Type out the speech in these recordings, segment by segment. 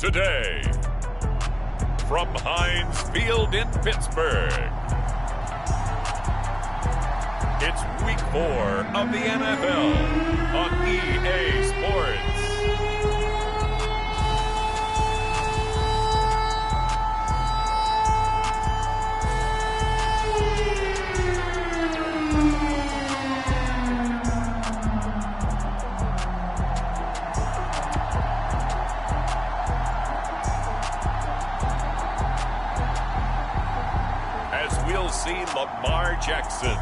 today. From Heinz Field in Pittsburgh, it's Week 4 of the NFL on EA Sports. We'll see Lamar Jackson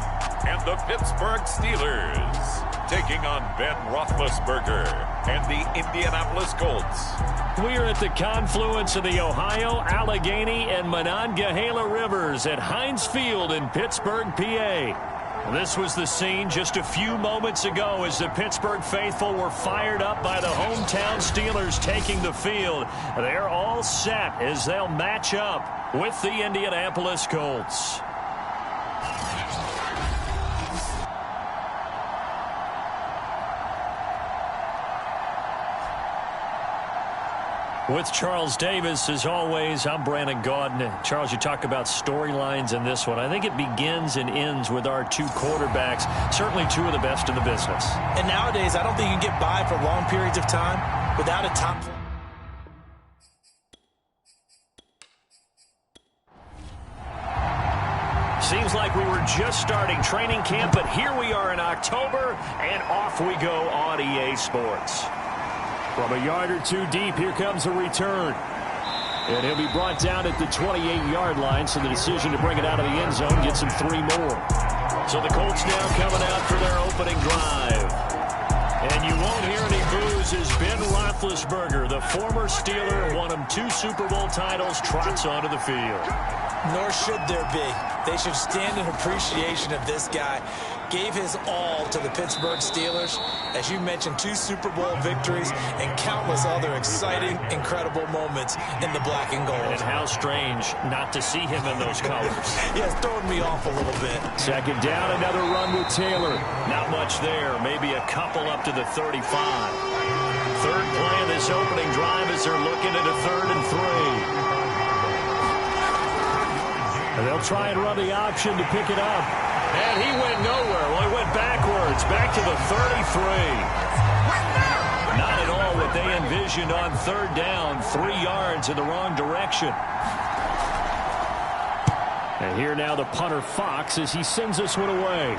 and the Pittsburgh Steelers taking on Ben Roethlisberger and the Indianapolis Colts. We're at the confluence of the Ohio, Allegheny, and Monongahela Rivers at Heinz Field in Pittsburgh, PA. This was the scene just a few moments ago as the Pittsburgh faithful were fired up by the hometown Steelers taking the field. They're all set as they'll match up with the Indianapolis Colts. With Charles Davis, as always, I'm Brandon Gaudin. Charles, you talk about storylines in this one. I think it begins and ends with our two quarterbacks, certainly two of the best in the business. And nowadays, I don't think you can get by for long periods of time without a top. Seems like we were just starting training camp, but here we are in October, and off we go on EA Sports. From a yard or two deep, here comes a return. And he'll be brought down at the 28-yard line, so the decision to bring it out of the end zone gets him 3 more. So the Colts now coming out for their opening drive. And you won't hear any boos as Ben Roethlisberger, the former Steeler, won him 2 Super Bowl titles, trots onto the field. Nor should there be. They should stand in appreciation of this guy. Gave his all to the Pittsburgh Steelers. As you mentioned, 2 Super Bowl victories and countless other exciting, incredible moments in the black and gold. And how strange not to see him in those colors. Yeah, it's throwing me off a little bit. Second down, another run with Taylor. Not much there, maybe a couple up to the 35. Third play of this opening drive as they're looking at a 3rd and 3. And they'll try and run the option to pick it up. And he went nowhere. Well, he went backwards, back to the 33. Not at all what they envisioned on 3rd down. 3 yards in the wrong direction. And here now the punter Fox as he sends this one away.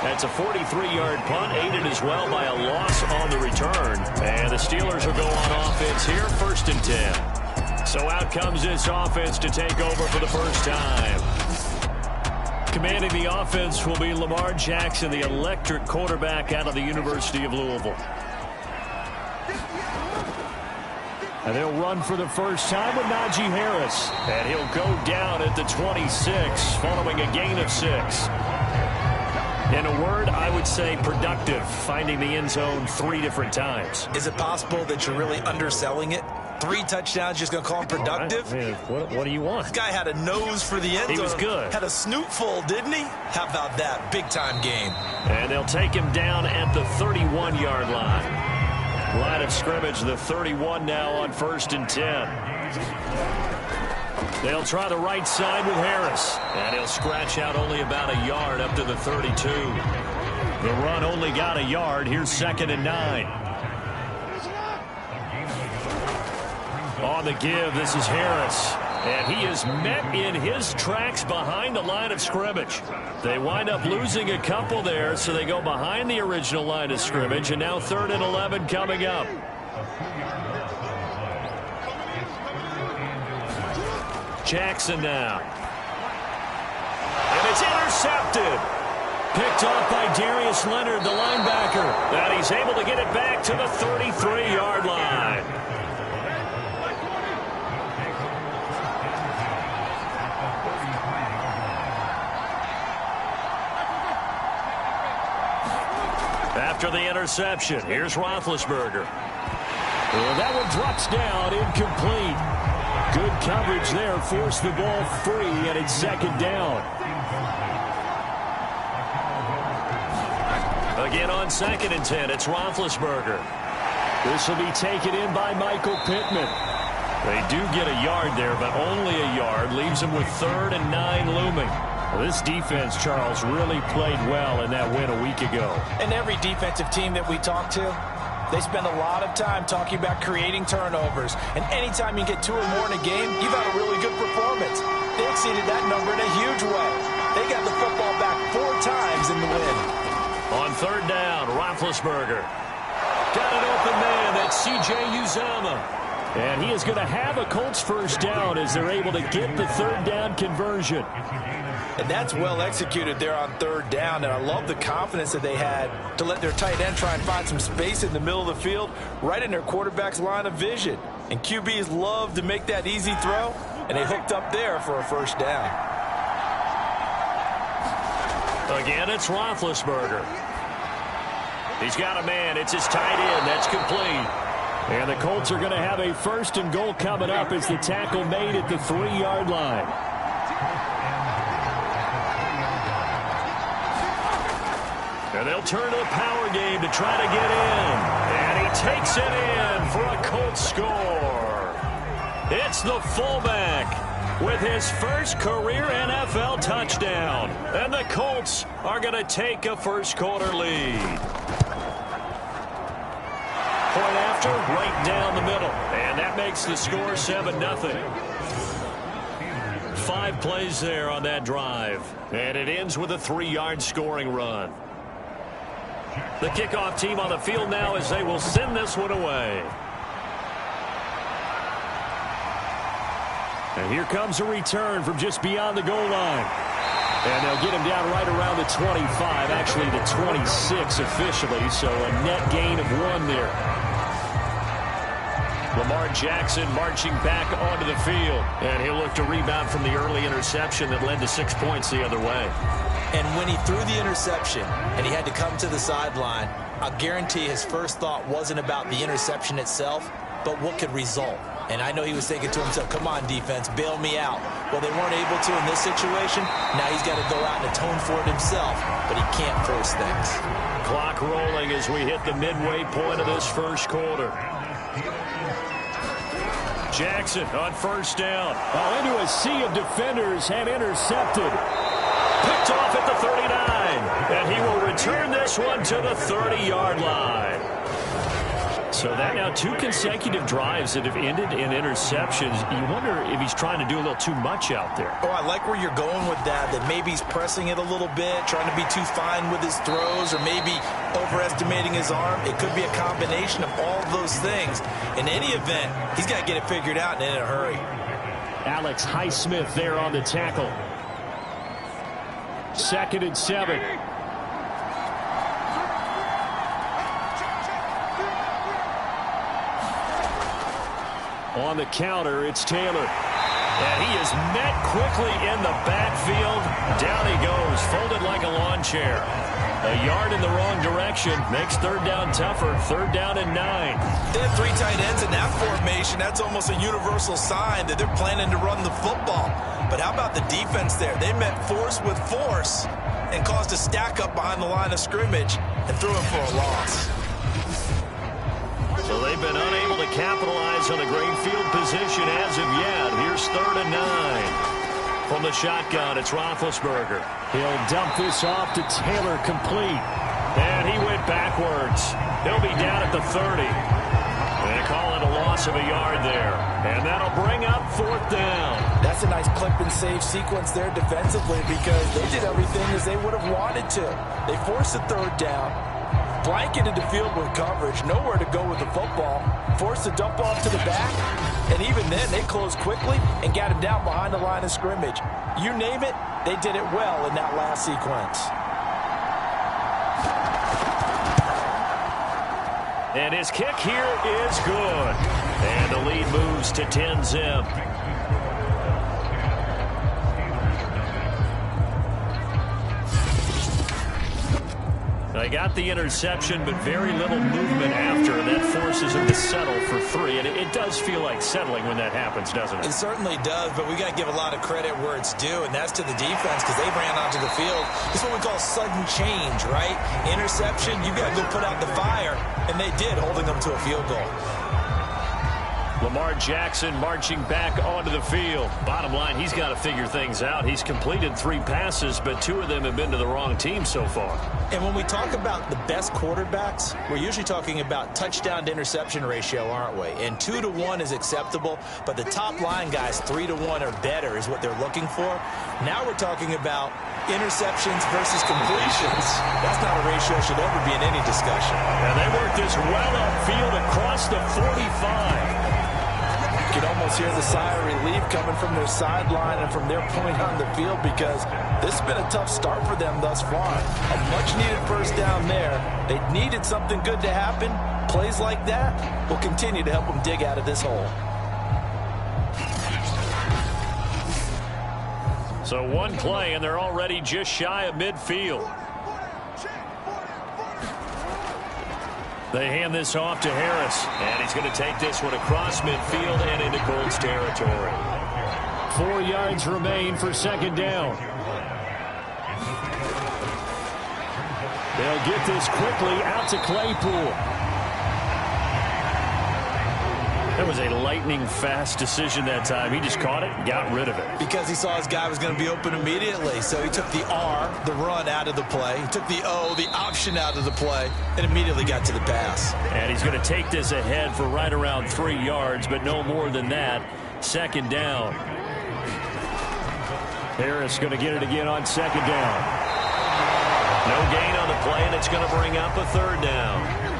That's a 43-yard punt, aided as well by a loss on the return. And the Steelers will go on offense here, 1st and 10. So out comes this offense to take over for the first time. Commanding the offense will be Lamar Jackson, the electric quarterback out of the University of Louisville. And they'll run for the first time with Najee Harris. And he'll go down at the 26 following a gain of 6. In a word, I would say productive, finding the end zone 3 different times. Is it possible that you're really underselling it? 3 touchdowns, just going to call him productive? What do you want? This guy had a nose for the end zone. He was good. Had a snootful, didn't he? How about that? Big-time game. And they'll take him down at the 31-yard line. Line of scrimmage, the 31 now on 1st and 10. They'll try the right side with Harris. And he'll scratch out only about a yard up to the 32. The run only got a yard. Here's 2nd and 9. On the give, this is Harris. And he is met in his tracks behind the line of scrimmage. They wind up losing a couple there, so they go behind the original line of scrimmage. And now 3rd and 11 coming up. Jackson now. And it's intercepted. Picked off by Darius Leonard, the linebacker. And he's able to get it back to the 33-yard line. After the interception, here's Roethlisberger. Well, that one drops down, incomplete. Good coverage there, forced the ball free, and it's 2nd down. Again on 2nd and 10, it's Roethlisberger. This will be taken in by Michael Pittman. They do get a yard there, but only a yard. Leaves them with 3rd and 9 looming. Well, this defense, Charles, really played well in that win a week ago. And every defensive team that we talk to, they spend a lot of time talking about creating turnovers. And anytime you get 2 or more in a game, you've had a really good performance. They exceeded that number in a huge way. They got the football back 4 times in the win. On 3rd down, Roethlisberger. Got an open man. That's C.J. Uzomah. And he is going to have a Colts first down as they're able to get the 3rd down conversion. And that's well executed there on 3rd down. And I love the confidence that they had to let their tight end try and find some space in the middle of the field, right in their quarterback's line of vision. And QBs love to make that easy throw, and they hooked up there for a first down. Again, it's Roethlisberger. He's got a man. It's his tight end. That's complete. And the Colts are going to have a 1st and goal coming up as the tackle made at the 3-yard line. And they'll turn to the power game to try to get in. And he takes it in for a Colts score. It's the fullback with his first career NFL touchdown. And the Colts are going to take a first-quarter lead. Point after, right down the middle. And that makes the score 7-0. 5 plays there on that drive. And it ends with a 3-yard scoring run. The kickoff team on the field now as they will send this one away. And here comes a return from just beyond the goal line. And they'll get him down right around the 25, actually the 26 officially, so a net gain of 1 there. Lamar Jackson marching back onto the field. And he'll look to rebound from the early interception that led to 6 points the other way. And when he threw the interception and he had to come to the sideline, I'll guarantee his first thought wasn't about the interception itself, but what could result. And I know he was thinking to himself, come on, defense, bail me out. Well, they weren't able to in this situation. Now he's got to go out and atone for it himself, but he can't force things. Clock rolling as we hit the midway point of this first quarter. Jackson on first down. Into a sea of defenders and intercepted. Picked off at the 39. And he will return this one to the 30-yard line. So that now 2 consecutive drives that have ended in interceptions. You wonder if he's trying to do a little too much out there. Oh, I like where you're going with that maybe he's pressing it a little bit, trying to be too fine with his throws, or maybe overestimating his arm. It could be a combination of all of those things. In any event, he's got to get it figured out and in a hurry. Alex Highsmith there on the tackle. 2nd and 7. On the counter, it's Taylor. And he is met quickly in the backfield. Down he goes, folded like a lawn chair. A yard in the wrong direction makes 3rd down tougher. 3rd down and 9. They have 3 tight ends in that formation. That's almost a universal sign that they're planning to run the football. But how about the defense there? They met force with force and caused a stack up behind the line of scrimmage and threw it for a loss. So they've been unable to capitalize on the great field position as of yet. Here's 3rd and 9. From the shotgun, it's Roethlisberger. He'll dump this off to Taylor, complete. And he went backwards. He'll be down at the 30. They call it a loss of a yard there. And that'll bring up 4th down. That's a nice clip and save sequence there defensively, because they did everything as they would have wanted to. They forced the 3rd down, blanketed the field with coverage, nowhere to go with the football, forced the dump off to the back, and even then they closed quickly and got him down behind the line of scrimmage. You name it, they did it well in that last sequence. And his kick here is good. And the lead moves to 10-zip. they got the interception, but very little movement after, and that forces them to settle for 3. And it does feel like settling when that happens, doesn't it? It certainly does, but we got to give a lot of credit where it's due, and that's to the defense because they ran onto the field. It's what we call sudden change, right? Interception, you got to go put out the fire, and they did, holding them to a field goal. Lamar Jackson marching back onto the field. Bottom line, he's got to figure things out. He's completed 3 passes, but 2 of them have been to the wrong team so far. And when we talk about the best quarterbacks, we're usually talking about touchdown to interception ratio, aren't we? And 2 to 1 is acceptable, but the top line guys, 3 to 1 or better is what they're looking for. Now we're talking about interceptions versus completions. That's not a ratio that should ever be in any discussion. And they work this well upfield across the 45. You can almost hear the sigh of relief coming from their sideline and from their point on the field because this has been a tough start for them thus far. A much-needed first down there. They needed something good to happen. Plays like that will continue to help them dig out of this hole. So 1 play, and they're already just shy of midfield. They hand this off to Harris, and he's going to take this one across midfield and into Colts territory. 4 yards remain for second down. They'll get this quickly out to Claypool. That was a lightning-fast decision that time. He just caught it and got rid of it. Because he saw his guy was going to be open immediately. So he took the R, the run, out of the play. He took the O, the option, out of the play, and immediately got to the pass. And he's going to take this ahead for right around 3 yards, but no more than that. Second down. Harris going to get it again on second down. No gain on the play, and it's going to bring up a third down.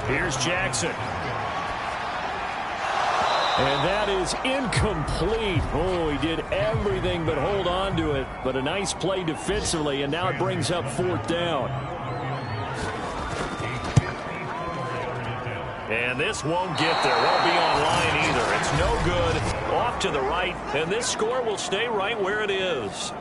Here's Jackson. And that is incomplete. Oh, he did everything but hold on to it. But a nice play defensively, and now it brings up 4th down. And this won't get there. Won't be online either. It's no good. Off to the right, and this score will stay right where it is.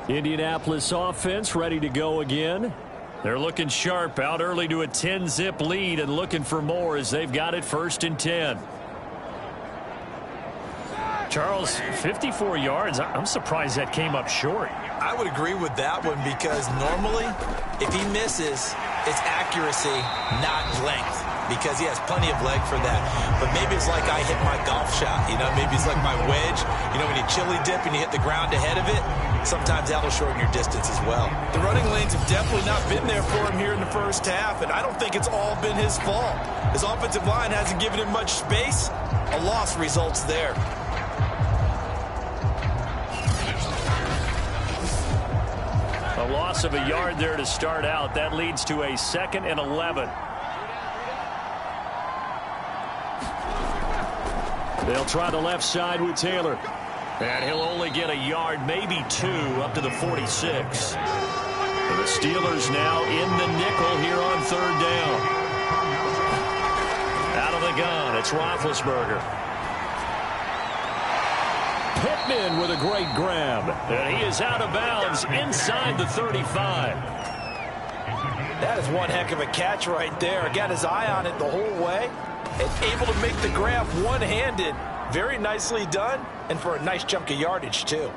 Indianapolis offense ready to go again. They're looking sharp, out early to a 10-zip lead and looking for more as they've got it 1st and 10. Charles, 54 yards. I'm surprised that came up short. I would agree with that one because normally if he misses, it's accuracy, not length. Because he has plenty of leg for that. But maybe it's like I hit my golf shot. You know, maybe it's like my wedge. You know, when you chili dip and you hit the ground ahead of it, sometimes that'll shorten your distance as well. The running lanes have definitely not been there for him here in the first half, and I don't think it's all been his fault. His offensive line hasn't given him much space. A loss results there. A loss of a yard there to start out. That leads to a 2nd and 11. They'll try the left side with Taylor. And he'll only get a yard, maybe 2, up to the 46. And the Steelers now in the nickel here on 3rd down. Out of the gun, it's Roethlisberger. Pittman with a great grab. And he is out of bounds inside the 35. That is one heck of a catch right there. Got his eye on it the whole way. And able to make the grab one-handed. Very nicely done, and for a nice chunk of yardage, too.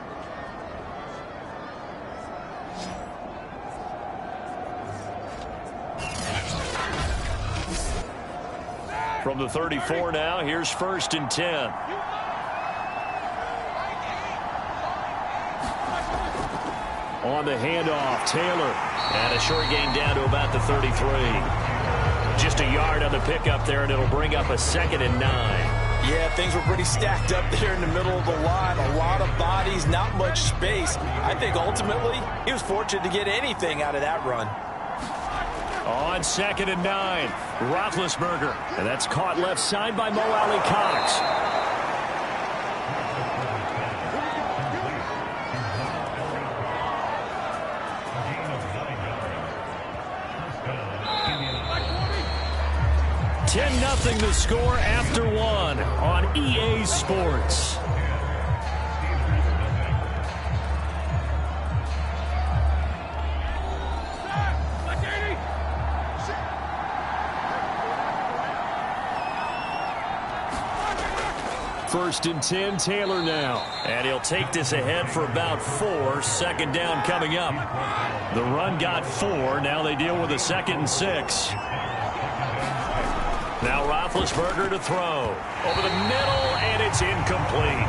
From the 34 now, here's 1st and 10. On the handoff, Taylor. And a short gain down to about the 33. Just a yard on the pickup there, and it'll bring up a 2nd and 9. Yeah, things were pretty stacked up there in the middle of the line. A lot of bodies, not much space. I think ultimately he was fortunate to get anything out of that run. On 2nd and 9, Roethlisberger. And that's caught left side by Mo Alley-Cox. 10-0 the score after one on EA Sports. First and 10, Taylor now. And he'll take this ahead for about 4. Second down coming up. The run got 4. Now they deal with a 2nd and 6. Now Roethlisberger to throw. Over the middle, and it's incomplete.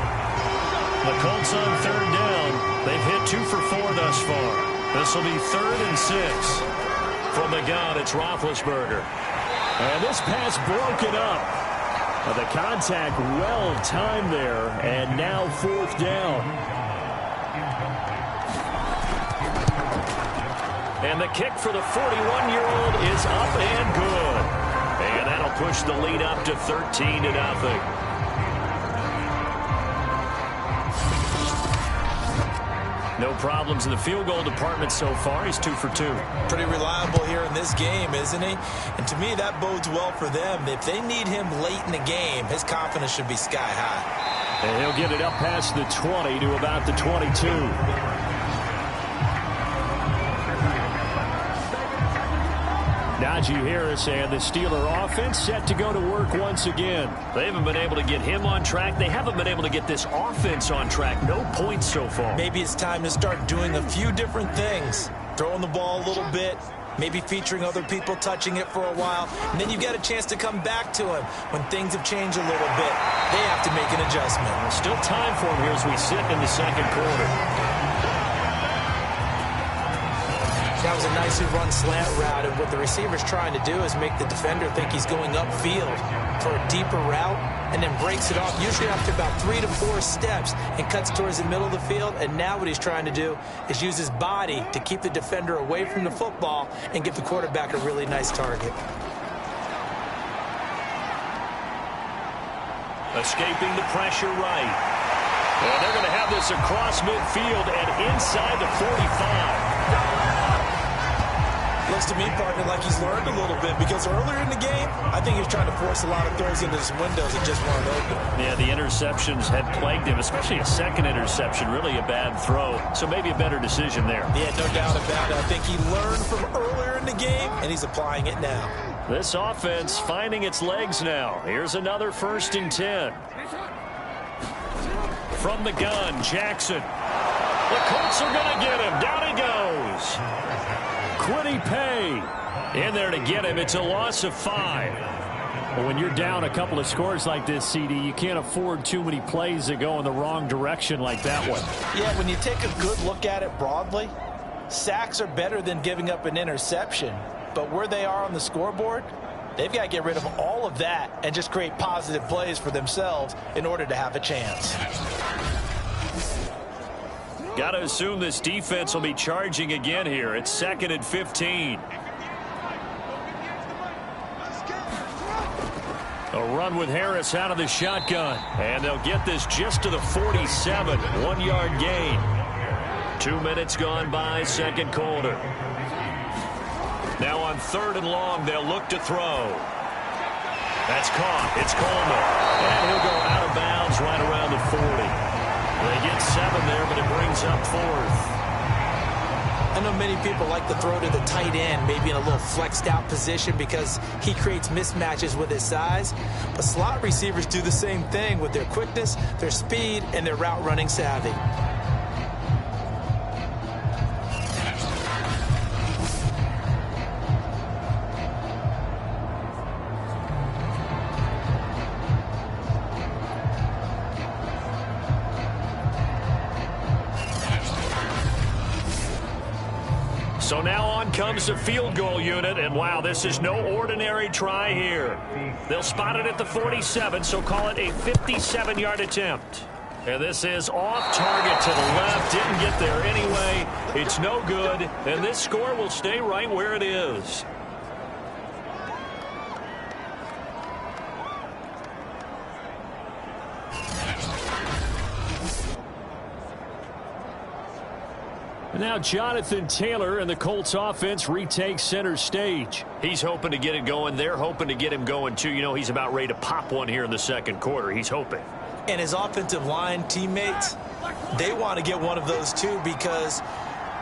The Colts on 3rd down. They've hit 2 for 4 thus far. This will be 3rd and 6. From the gun, it's Roethlisberger. And this pass broken up. The contact well timed there, and now 4th down. And the kick for the 41-year-old is up and good. And that'll push the lead up to 13-0. No problems in the field goal department so far. He's 2 for 2. Pretty reliable here in this game, isn't he? And to me, that bodes well for them. If they need him late in the game, his confidence should be sky high. And he'll get it up past the 20 to about the 22. Najee Harris and the Steeler offense set to go to work once again. They haven't been able to get him on track. They haven't been able to get this offense on track. No points so far. Maybe it's time to start doing a few different things. Throwing the ball a little bit, maybe featuring other people touching it for a while, and then you've got a chance to come back to him when things have changed a little bit. They have to make an adjustment. Still time for him here as we sit in the 2nd quarter. That was a nicely run slant route, and what the receiver's trying to do is make the defender think he's going upfield for a deeper route, and then breaks it off, usually after about 3 to 4 steps, and cuts towards the middle of the field. And now what he's trying to do is use his body to keep the defender away from the football and give the quarterback a really nice target. Escaping the pressure right. And they're going to have this across midfield and inside the 45. Looks to me, partner, like he's learned a little bit, because earlier in the game, I think he was trying to force a lot of throws into his windows that just weren't open. Yeah, the interceptions had plagued him, especially a second interception, really a bad throw. So maybe a better decision there. Yeah, no doubt about it. I think he learned from earlier in the game, and he's applying it now. This offense finding its legs now. Here's another 1st and 10. From the gun, Jackson. The Colts are going to get him. Down he goes. Quiddy Pay in there to get him. It's a loss of 5. Well, when you're down a couple of scores like this, CD, you can't afford too many plays that go in the wrong direction like that one. Yeah, when you take a good look at it broadly, sacks are better than giving up an interception. But where they are on the scoreboard, they've got to get rid of all of that and just create positive plays for themselves in order to have a chance. Got to assume this defense will be charging again here. It's 2nd and 15. A run with Harris out of the shotgun. And they'll get this just to the 47. 1-yard gain. 2 minutes gone by, 2nd quarter. Now on 3rd and long, they'll look to throw. That's caught. It's Coleman. And he'll go out of bounds right around the 40. They get 7 there, but it brings up 4th. I know many people like to throw to the tight end, maybe in a little flexed out position because he creates mismatches with his size. But slot receivers do the same thing with their quickness, their speed, and their route running savvy. So now on comes the field goal unit, and wow, this is no ordinary try here. They'll spot it at the 47, so call it a 57-yard attempt. And this is off target to the left, didn't get there anyway. It's no good, and this score will stay right where it is. Now Jonathan Taylor and the Colts offense retakes center stage. He's hoping to get it going. They're hoping to get him going too. You know, he's about ready to pop one here in the second quarter. He's hoping. And his offensive line teammates, they want to get one of those too because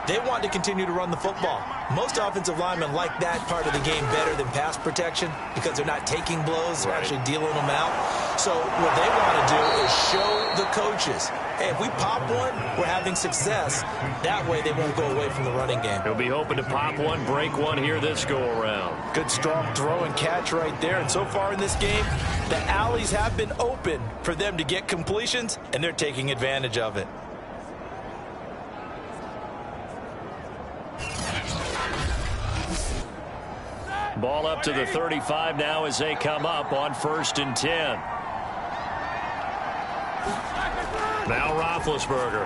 they want to continue to run the football. Most offensive linemen like that part of the game better than pass protection because they're not taking blows, they're actually dealing them out. So what they want to do is show the coaches, hey, if we pop one, we're having success. That way they won't go away from the running game. He'll be hoping to pop one, break one here this go-around. Good strong throw and catch right there. And so far in this game, the alleys have been open for them to get completions, and they're taking advantage of it. Ball up to the 35 now as they come up on 1st and 10. Now Roethlisberger.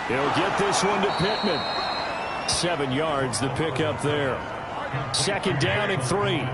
He'll get this one to Pittman. 7 yards, the pickup there. 2nd down and 3.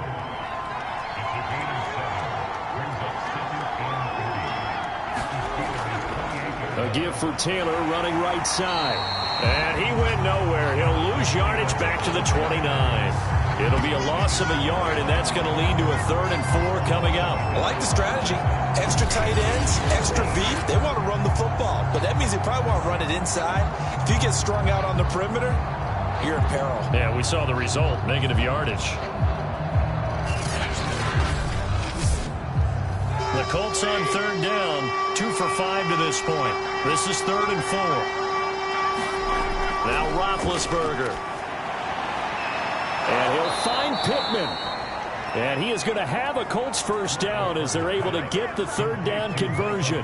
A give for Taylor running right side. And he went nowhere. He'll lose yardage back to the 29. It'll be a loss of a yard, and that's going to lead to a 3rd and 4 coming up. I like the strategy. Extra tight ends, extra beef. They want to run the football, but that means they probably want to run it inside. If you get strung out on the perimeter, you're in peril. Yeah, we saw the result, negative yardage. The Colts on 3rd down, 2 for 5 to this point. This is 3rd and 4. Now Roethlisberger. And he'll find Pittman. And he is going to have a Colts 1st down as they're able to get the 3rd down conversion.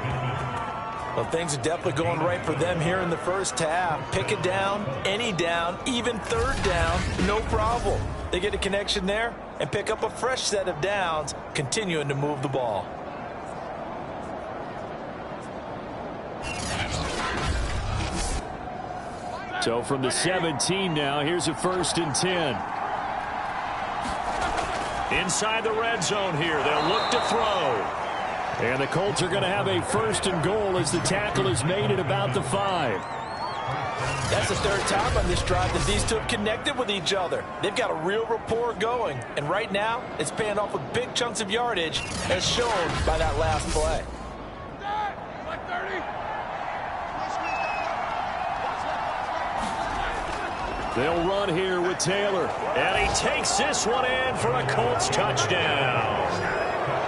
Well, things are definitely going right for them here in the first half. Pick it down, any down, even 3rd down, no problem. They get a connection there and pick up a fresh set of downs, continuing to move the ball. So from the 17 now, here's a 1st and 10. Inside the red zone here, they'll look to throw. And the Colts are going to have a 1st and goal as the tackle is made at about the 5. That's the 3rd time on this drive that these two have connected with each other. They've got a real rapport going. And right now, it's paying off with big chunks of yardage, as shown by that last play. They'll run here with Taylor. And he takes this one in for a Colts touchdown.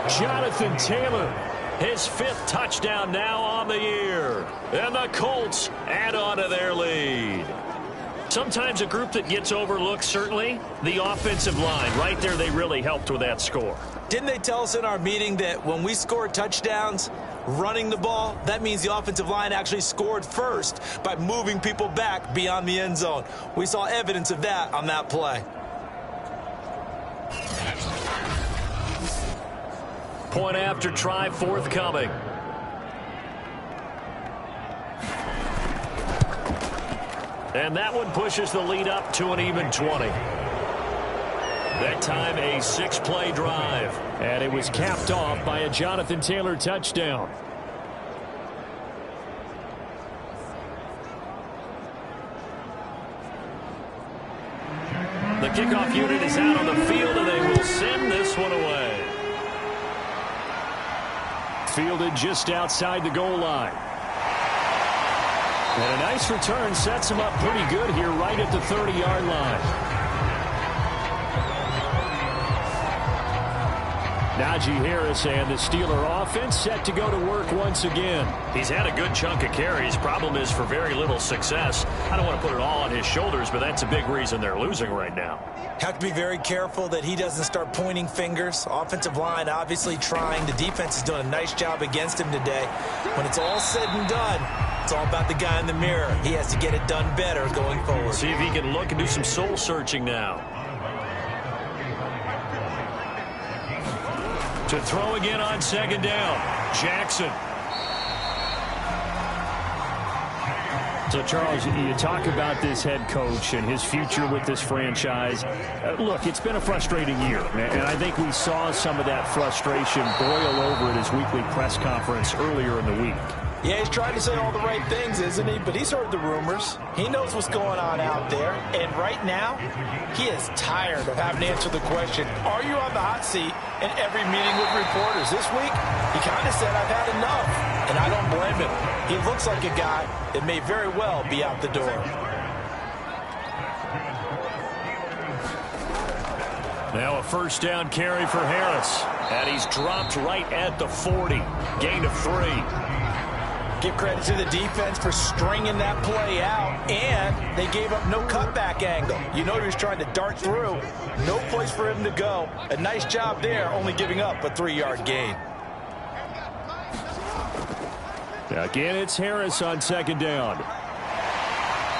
Jonathan Taylor, his 5th touchdown now on the year. And the Colts add on to their lead. Sometimes a group that gets overlooked, certainly, the offensive line. Right there, they really helped with that score. Didn't they tell us in our meeting that when we score touchdowns, running the ball, that means the offensive line actually scored first by moving people back beyond the end zone. We saw evidence of that on that play. Point after try forthcoming. And that one pushes the lead up to an even 20. That time a 6-play drive. And it was capped off by a Jonathan Taylor touchdown. The kickoff unit is out on the field, and they will send this one away. Fielded just outside the goal line. And a nice return sets him up pretty good here right at the 30-yard line. Najee Harris and the Steeler offense set to go to work once again. He's had a good chunk of carries. Problem is for very little success. I don't want to put it all on his shoulders, but that's a big reason they're losing right now. Have to be very careful that he doesn't start pointing fingers. Offensive line obviously trying. The defense is doing a nice job against him today. When it's all said and done, it's all about the guy in the mirror. He has to get it done better going forward. See if he can look and do some soul searching now. To throw again on 2nd down. Jackson. So, Charles, you talk about this head coach and his future with this franchise. Look, it's been a frustrating year, and I think we saw some of that frustration boil over at his weekly press conference earlier in the week. Yeah, he's trying to say all the right things, isn't he? But he's heard the rumors. He knows what's going on out there. And right now, he is tired of having to answer the question, are you on the hot seat in every meeting with reporters? This week, he kind of said, I've had enough. And I don't blame him. He looks like a guy that may very well be out the door. Now a first down carry for Harris. And he's dropped right at the 40. Gain of 3. Give credit to the defense for stringing that play out, and they gave up no cutback angle. You know he was trying to dart through. No place for him to go. A nice job there, only giving up a 3-yard gain. Again, it's Harris on second down.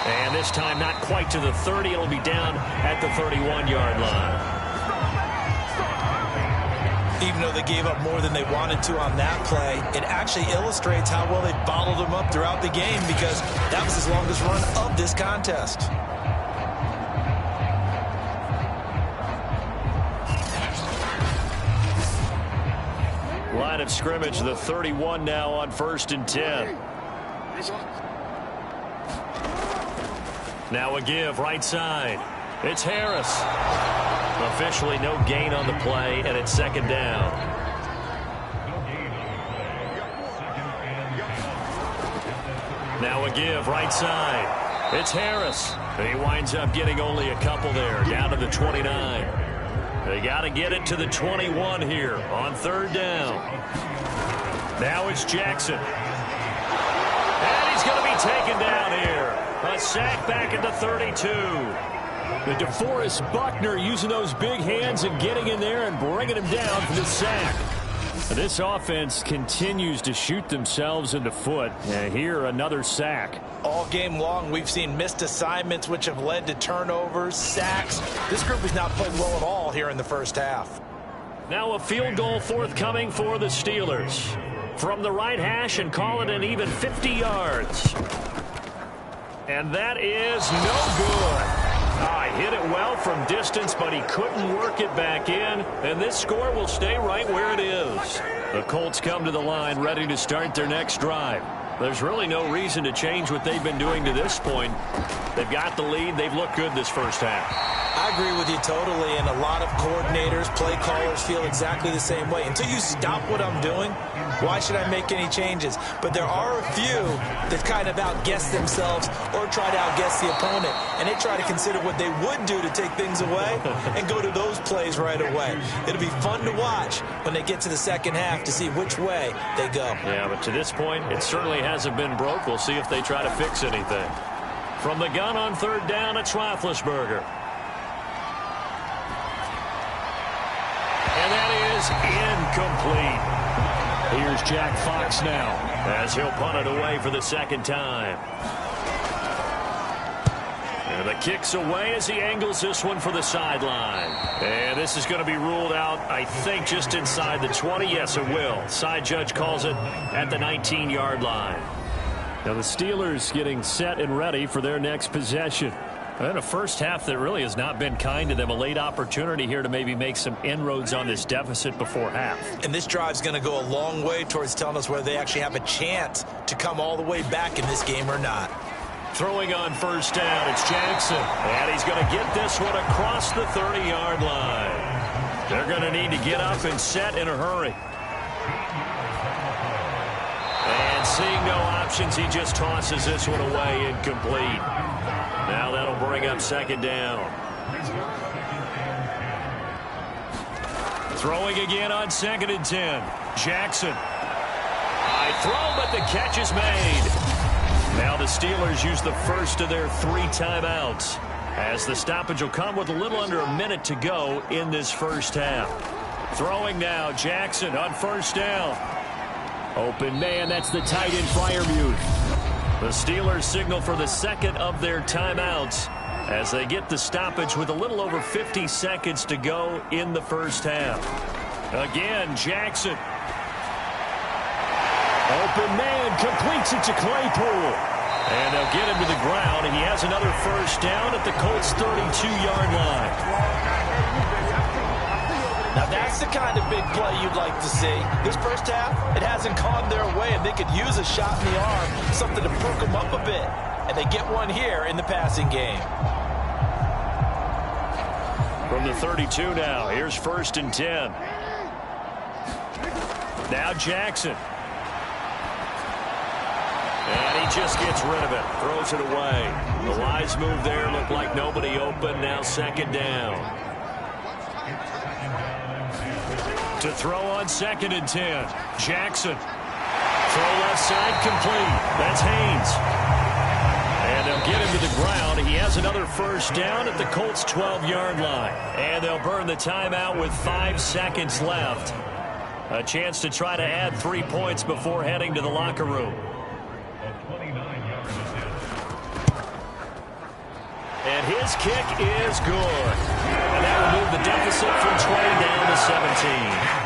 And this time not quite to the 30. It'll be down at the 31-yard line. Even though they gave up more than they wanted to on that play, it actually illustrates how well they bottled them up throughout the game, because that was his longest run of this contest. Line of scrimmage, the 31 now on 1st and 10. Now a give right side. It's Harris. Officially no gain on the play, and it's second down. Now a give right side. It's Harris. He winds up getting only a couple there, down to the 29. They got to get it to the 21 here on 3rd down. Now it's Jackson. And he's going to be taken down here. A sack back at the 32. The DeForest Buckner using those big hands and getting in there and bringing him down for the sack. This offense continues to shoot themselves in the foot. And here, another sack. All game long, we've seen missed assignments, which have led to turnovers, sacks. This group has not played well at all here in the first half. Now a field goal forthcoming for the Steelers. From the right hash, and call it an even 50 yards. And that is no good. Hit it well from distance, but he couldn't work it back in, and this score will stay right where it is. The Colts come to the line ready to start their next drive. There's really no reason to change what they've been doing to this point. They've got the lead. They've looked good this first half. I agree with you totally, and a lot of coordinators, play callers feel exactly the same way. Until you stop what I'm doing, why should I make any changes? But there are a few that kind of outguess themselves or try to outguess the opponent, and they try to consider what they would do to take things away and go to those plays right away. It'll be fun to watch when they get to the second half to see which way they go. Yeah, but to this point, it certainly hasn't been broke. We'll see if they try to fix anything. From the gun on 3rd down, it's Roethlisberger. And that is incomplete. Here's Jack Fox now, as he'll punt it away for the second time. And the kick's away as he angles this one for the sideline. And this is going to be ruled out, I think, just inside the 20. Yes, it will. Side judge calls it at the 19-yard line. Now the Steelers getting set and ready for their next possession. And a first half that really has not been kind to them. A late opportunity here to maybe make some inroads on this deficit before half. And this drive's going to go a long way towards telling us whether they actually have a chance to come all the way back in this game or not. Throwing on 1st down, it's Jackson. And he's going to get this one across the 30-yard line. They're going to need to get up and set in a hurry. And seeing no options, he just tosses this one away, incomplete. Now that'll bring up 2nd down. Throwing again on 2nd and 10. Jackson. High throw, but the catch is made. Now the Steelers use the first of their 3 timeouts, as the stoppage will come with a little under a minute to go in this first half. Throwing now, Jackson on 1st down. Open man, that's the tight end Freiermuth. The Steelers signal for the second of their timeouts as they get the stoppage with a little over 50 seconds to go in the first half. Again, Jackson. Open man, completes it to Claypool. And they'll get him to the ground, and he has another first down at the Colts' 32-yard line. Now that's the kind of big play you'd like to see. This first half, it hasn't gone their way, and they could use a shot in the arm, something to perk them up a bit. And they get one here in the passing game. From the 32 now, here's 1st and 10. Now Jackson. And he just gets rid of it, throws it away. The wise move there, looked like nobody open, now 2nd down. To throw on 2nd and 10, Jackson. Throw left side complete. That's Haynes. And they'll get him to the ground. He has another 1st down at the Colts' 12-yard line. And they'll burn the timeout with 5 seconds left. A chance to try to add 3 points before heading to the locker room. And his kick is good. And that will move the deficit from 20 down to 17.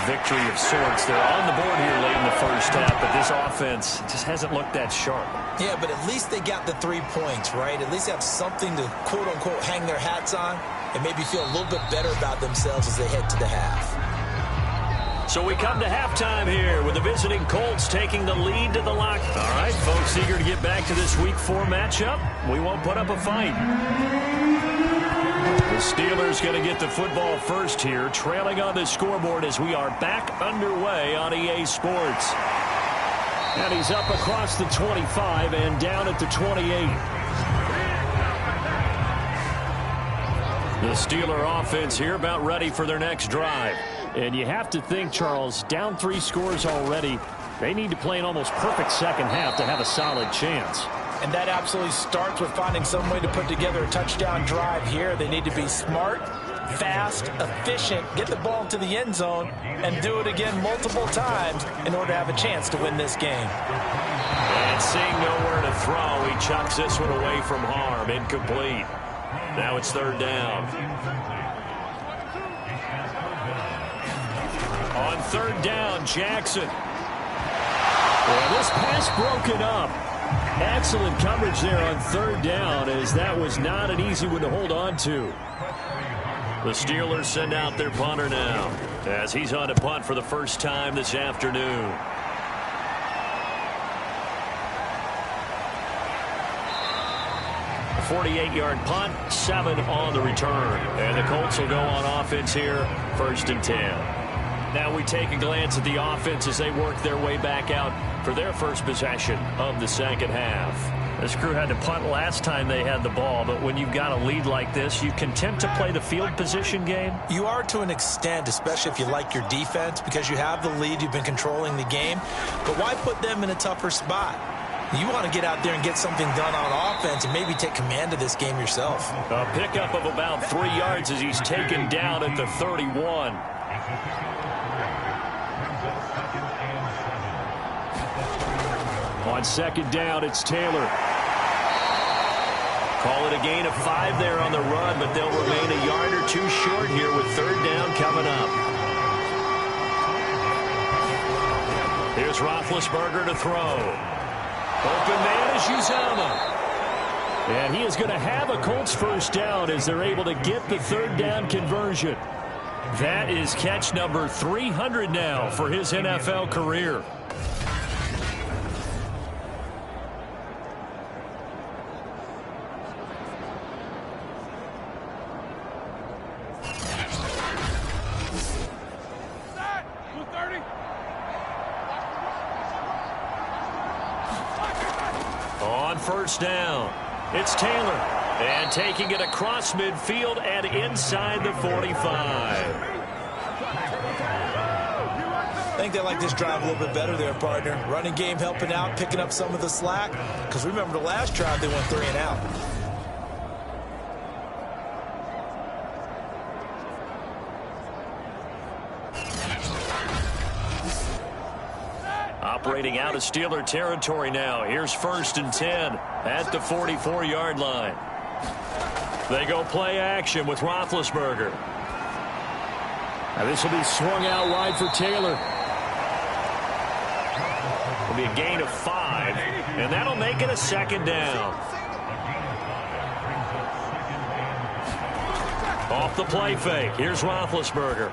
Victory of sorts. They're on the board here late in the first half, but this offense just hasn't looked that sharp. Yeah, but at least they got the 3 points, right? At least they have something to, quote-unquote, hang their hats on and maybe feel a little bit better about themselves as they head to the half. So we come to halftime here with the visiting Colts taking the lead to the lock. All right, folks, eager to get back to this Week 4 matchup. We won't put up a fight. The Steelers going to get the football first here, trailing on the scoreboard as we are back underway on EA Sports. And he's up across the 25 and down at the 28. The Steeler offense here about ready for their next drive. And you have to think, Charles, down 3 scores already. They need to play an almost perfect second half to have a solid chance. And that absolutely starts with finding some way to put together a touchdown drive here. They need to be smart, fast, efficient, get the ball to the end zone, and do it again multiple times in order to have a chance to win this game. And seeing nowhere to throw, he chucks this one away from harm. Incomplete. Now it's 3rd down. On 3rd down, Jackson. Well, this pass broken up. Excellent coverage there on 3rd down, as that was not an easy one to hold on to. The Steelers send out their punter now, as he's on to punt for the first time this afternoon. A 48-yard punt, 7 on the return. And the Colts will go on offense here, 1st and 10. Now we take a glance at the offense as they work their way back out for their first possession of the second half. This crew had to punt last time they had the ball, but when you've got a lead like this, you content to play the field position game? You are to an extent, especially if you like your defense, because you have the lead, you've been controlling the game. But why put them in a tougher spot? You want to get out there and get something done on offense and maybe take command of this game yourself. A pickup of about 3 yards as he's taken down at the 31. On 2nd down, it's Taylor. Call it a gain of 5 there on the run, but they'll remain a yard or 2 short here with 3rd down coming up. Here's Roethlisberger to throw. Open man is Uzomah. And he is going to have a Colts first down as they're able to get the 3rd down conversion. That is catch number 300 now for his NFL career. On 1st down, it's Taylor. And taking it across midfield and inside the 45. I think they like this drive a little bit better there, partner. Running game helping out, picking up some of the slack. Because remember the last drive, they went 3 and out. Operating out of Steeler territory now. Here's 1st and 10 at the 44-yard line. They go play action with Roethlisberger. Now this will be swung out wide for Taylor. It'll be a gain of 5, and that'll make it a 2nd down. Off the play fake, here's Roethlisberger.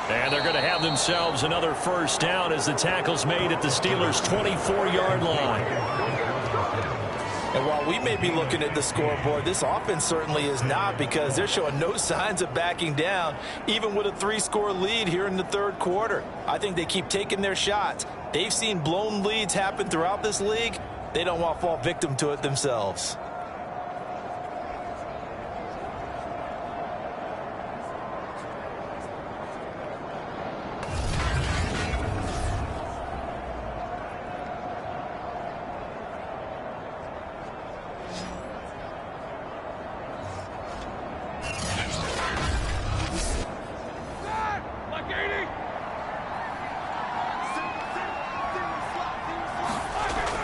And they're going to have themselves another first down as the tackle's made at the Steelers' 24-yard line. And while we may be looking at the scoreboard, this offense certainly is not, because they're showing no signs of backing down, even with a 3-score lead here in the third quarter. I think they keep taking their shots. They've seen blown leads happen throughout this league. They don't want to fall victim to it themselves.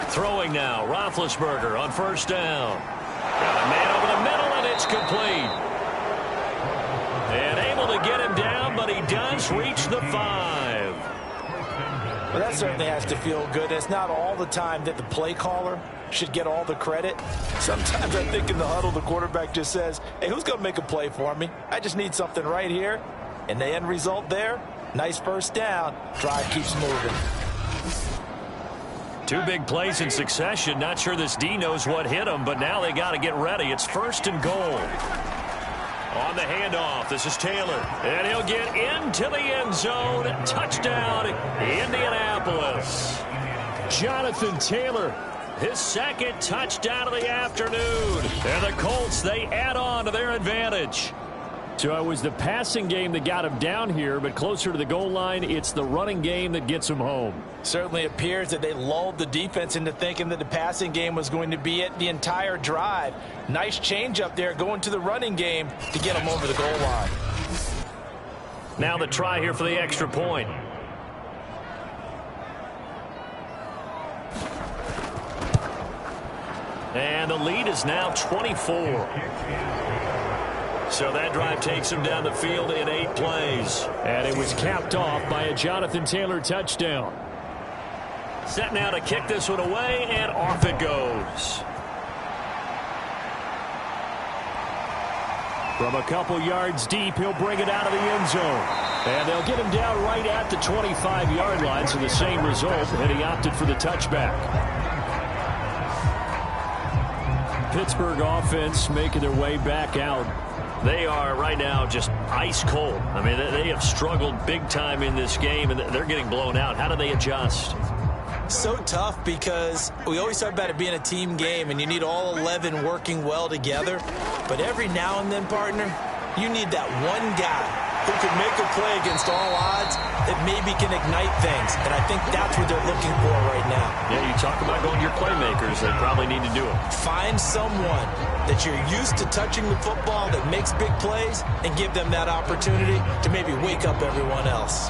Throwing now, Roethlisberger on first down. Got a man over the middle, and it's complete. And able to get him down, but he does reach the 5. Well, that certainly has to feel good. It's not all the time that the play caller should get all the credit. Sometimes I think in the huddle, the quarterback just says, hey, who's going to make a play for me? I just need something right here. And the end result there, nice first down. Drive keeps moving. 2 big plays in succession. Not sure this D knows what hit him, but now they got to get ready. It's 1st and goal. On the handoff, this is Taylor. And he'll get into the end zone. Touchdown, Indianapolis. Jonathan Taylor, his 2nd touchdown of the afternoon. And the Colts, they add on to their advantage. So it was the passing game that got him down here, but closer to the goal line, it's the running game that gets him home. Certainly appears that they lulled the defense into thinking that the passing game was going to be it the entire drive. Nice change up there going to the running game to get them over the goal line. Now the try here for the extra point. And the lead is now 24. So that drive takes him down the field in 8 plays. And it was capped off by a Jonathan Taylor touchdown. Set now to kick this one away, and off it goes. From a couple yards deep, he'll bring it out of the end zone. And they'll get him down right at the 25-yard line, so the same result, and he opted for the touchback. Pittsburgh offense making their way back out. They are right now just ice cold. I mean, they have struggled big time in this game, and they're getting blown out. How do they adjust? So tough, because we always talk about it being a team game, and you need all 11 working well together. But every now and then, partner, you need that one guy who can make a play against all odds that maybe can ignite things. And I think that's what they're looking for right now. Yeah, you talk about going to your playmakers. They probably need to do it. Find someone that you're used to touching the football that makes big plays and give them that opportunity to maybe wake up everyone else.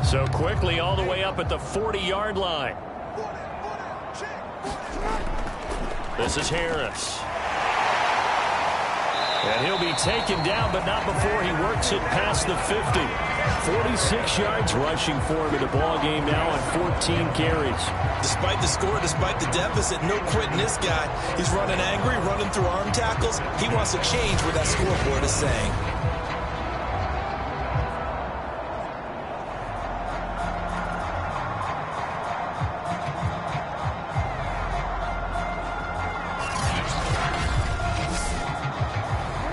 So quickly all the way up at the 40-yard line. This is Harris. And he'll be taken down, but not before he works it past the 50. 46 yards rushing for him in the ball game now on 14 carries. Despite the score, despite the deficit, no quitting this guy. He's running angry, running through arm tackles. He wants to change what that scoreboard is saying.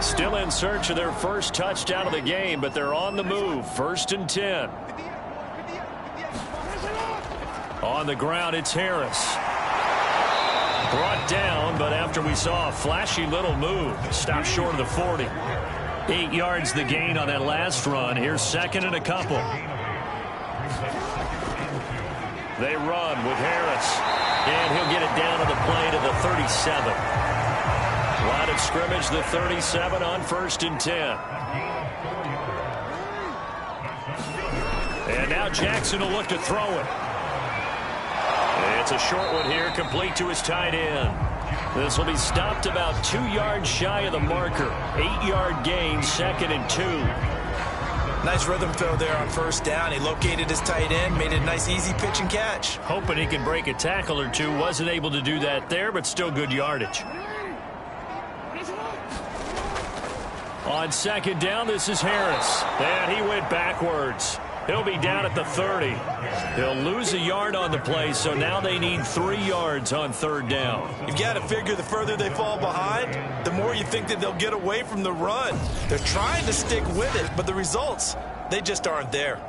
Still in search of their first touchdown of the game, but they're on the move. 1st and 10. On the ground, it's Harris. Brought down, but after we saw a flashy little move, stopped short of the 40. 8 yards the gain on that last run. Here's 2nd and a couple. They run with Harris, and he'll get it down to the play to the 37. Line of scrimmage, the 37 on 1st and 10. And now Jackson will look to throw it. It's a short one here, complete to his tight end. This will be stopped about 2 yards shy of the marker. 8-yard gain, 2nd and 2. Nice rhythm throw there on first down. He located his tight end, made it a nice easy pitch and catch. Hoping he can break a tackle or two. Wasn't able to do that there, but still good yardage. On second down, this is Harris. And he went backwards. He'll be down at the 30. He'll lose a yard on the play, so now they need 3 yards on third down. You've got to figure the further they fall behind, the more you think that they'll get away from the run. They're trying to stick with it, but the results, they just aren't there.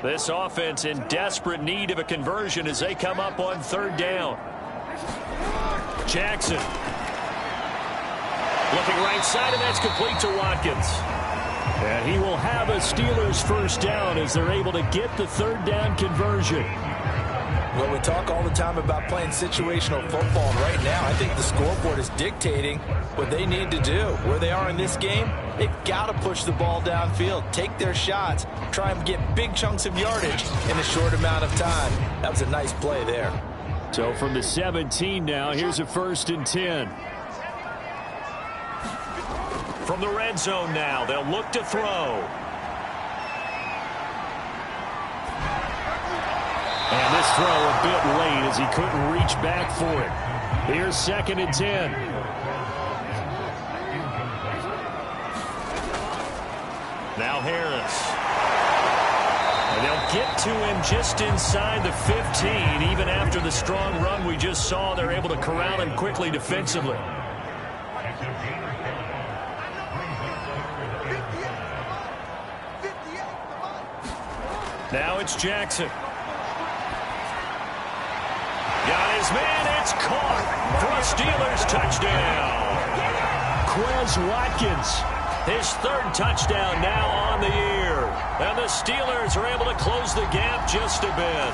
This offense in desperate need of a conversion as they come up on third down. Jackson. Looking right side, and that's complete to Watkins. And he will have a Steelers first down as they're able to get the third down conversion. Well, we talk all the time about playing situational football, and right now I think the scoreboard is dictating what they need to do. Where they are in this game, they've got to push the ball downfield, take their shots, try and get big chunks of yardage in a short amount of time. That was a nice play there. So from the 17 now, here's a 1st and 10. From the red zone now, they'll look to throw. And this throw a bit late as he couldn't reach back for it. Here's 2nd and 10. Now Harris. And they'll get to him just inside the 15. Even after the strong run we just saw, they're able to corral him quickly defensively. Now it's Jackson. Got his man, it's caught for a Steelers touchdown. Quez Watkins, his 3rd touchdown now on the year. And the Steelers are able to close the gap just a bit.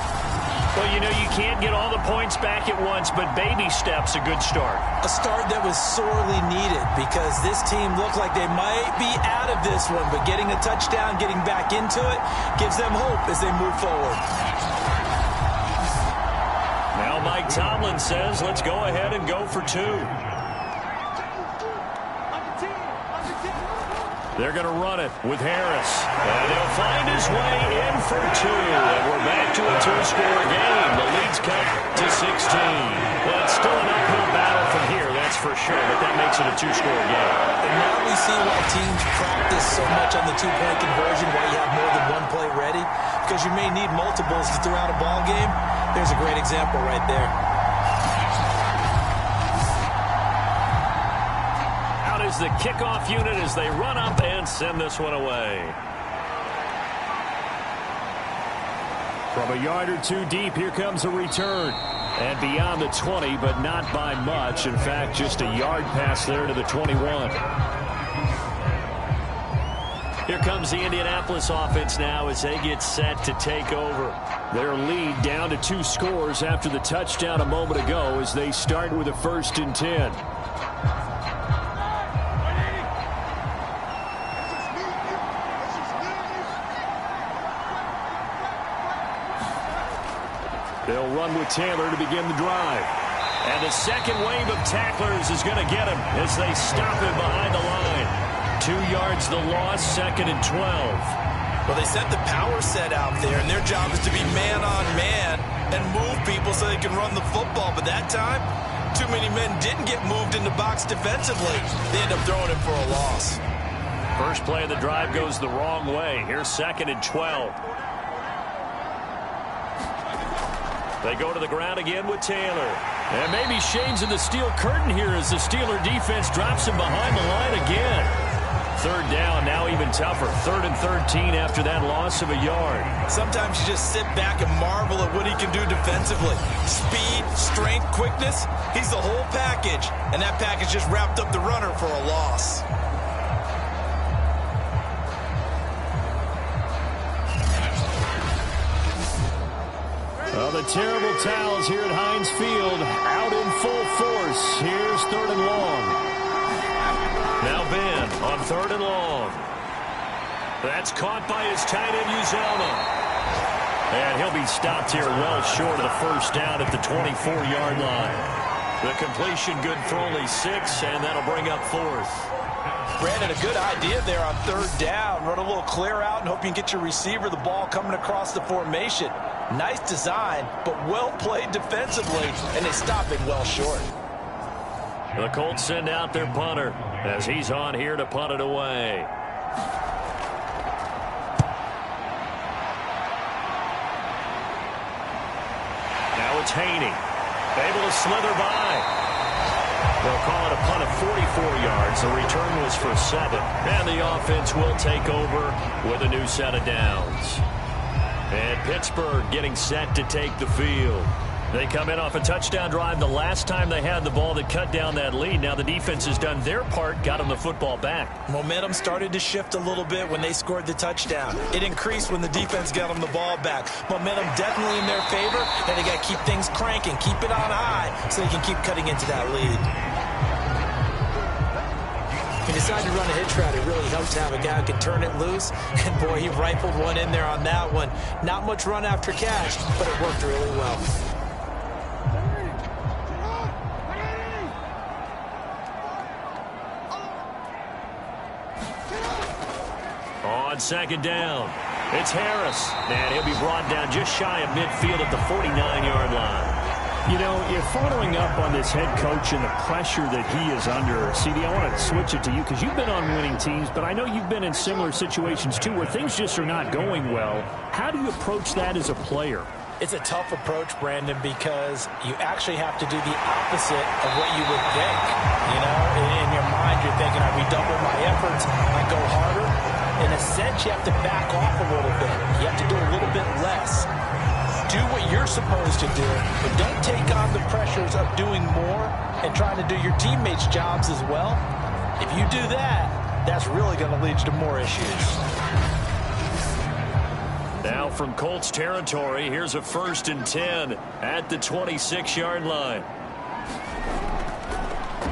Well, you know, you can't get all the points back at once, but baby steps a good start. A start that was sorely needed because this team looked like they might be out of this one, but getting a touchdown, getting back into it, gives them hope as they move forward. Now Mike Tomlin says, let's go ahead and go for 2. They're going to run it with Harris. And he'll find his way in for 2. And we're back to a 2-score game. The lead's cut to 16. Well, it's still an uphill battle from here, that's for sure. But that makes it a 2-score game. And now we see why teams practice so much on the 2-point conversion, why you have more than one play ready. Because you may need multiples to throw out a ball game. There's a great example right there. Out is the kickoff unit as they run up and send this one away. From a yard or 2 deep, here comes a return. And beyond the 20, but not by much. In fact, just a yard pass there to the 21. Here comes the Indianapolis offense now as they get set to take over. Their lead down to 2 scores after the touchdown a moment ago as they start with a 1st and 10. They'll run with Taylor to begin the drive. And the second wave of tacklers is going to get him as they stop him behind the line. 2 yards the loss, 2nd and 12. Well, they sent the power set out there, and their job is to be man-on-man and move people so they can run the football. But that time, too many men didn't get moved in the box defensively. They end up throwing him for a loss. First play of the drive goes the wrong way. Here's 2nd and 12. They go to the ground again with Taylor. And maybe shades of the steel curtain here as the Steeler defense drops him behind the line again. 3rd down, now even tougher. 3rd and 13 after that loss of a yard. Sometimes you just sit back and marvel at what he can do defensively. Speed, strength, quickness, he's the whole package. And that package just wrapped up the runner for a loss. Well, the terrible towels here at Heinz Field out in full force. Here's 3rd and long. Now Ben on 3rd and long. That's caught by his tight end, Uzoma. And he'll be stopped here well short of the first down at the 24-yard line. The completion good for only 6, and that'll bring up 4th. Brandon, a good idea there on 3rd down. Run a little clear out and hope you can get your receiver the ball coming across the formation. Nice design, but well played defensively, and they stop it well short. The Colts send out their punter as he's on here to punt it away. Now it's Haney, able to slither by. They'll call it a punt of 44 yards. The return was for 7. And the offense will take over with a new set of downs. And Pittsburgh getting set to take the field. They come in off a touchdown drive the last time they had the ball that cut down that lead. Now the defense has done their part, got them the football back. Momentum started to shift a little bit when they scored the touchdown. It increased when the defense got them the ball back. Momentum definitely in their favor, and they got to keep things cranking, keep it on high so they can keep cutting into that lead. He decided to run a hitch route. It really helps to have a guy who can turn it loose. And, boy, he rifled one in there on that one. Not much run after catch, but it worked really well. On 2nd down, it's Harris. And he'll be brought down just shy of midfield at the 49-yard line. You know, if following up on this head coach and the pressure that he is under, CD, I want to switch it to you because you've been on winning teams, but I know you've been in similar situations too where things just are not going well. How do you approach that as a player? It's a tough approach, Brandon, because you actually have to do the opposite of what you would think. You know, in your mind, you're thinking, I redouble my efforts, I go harder. In a sense, you have to back off a little bit. You have to do a little bit less. Do what you're supposed to do, but don't take on the pressures of doing more and trying to do your teammates' jobs as well. If you do that, that's really going to lead to more issues. Now from Colts territory, here's a 1st and 10 at the 26-yard line.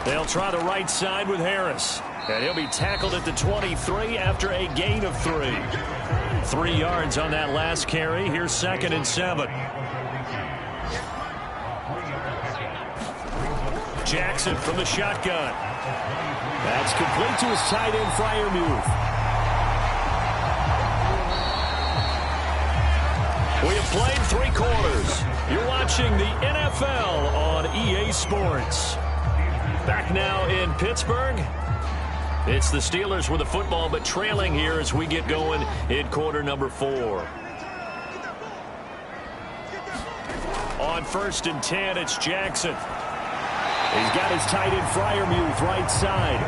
They'll try the right side with Harris, and he'll be tackled at the 23 after a gain of 3. 3 yards on that last carry. Here's 2nd and 7. Jackson from the shotgun. That's complete to his tight end, Freiermuth. We have played 3 quarters. You're watching the NFL on EA Sports. Back now in Pittsburgh. It's the Steelers with the football, but trailing here as we get going in quarter number 4. On 1st and 10, it's Jackson. He's got his tight end, Freiermuth, right side.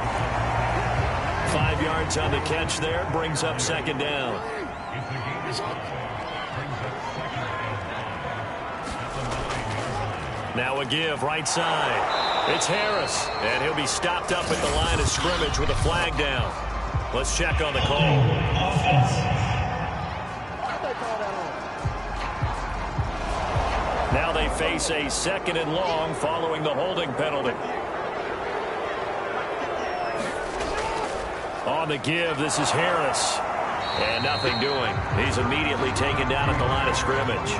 5 yards on the catch there, brings up 2nd down. Now a give, right side. It's Harris, and he'll be stopped up at the line of scrimmage with a flag down. Let's check on the call. Now they face a 2nd and long following the holding penalty. On the give, this is Harris. And nothing doing. He's immediately taken down at the line of scrimmage.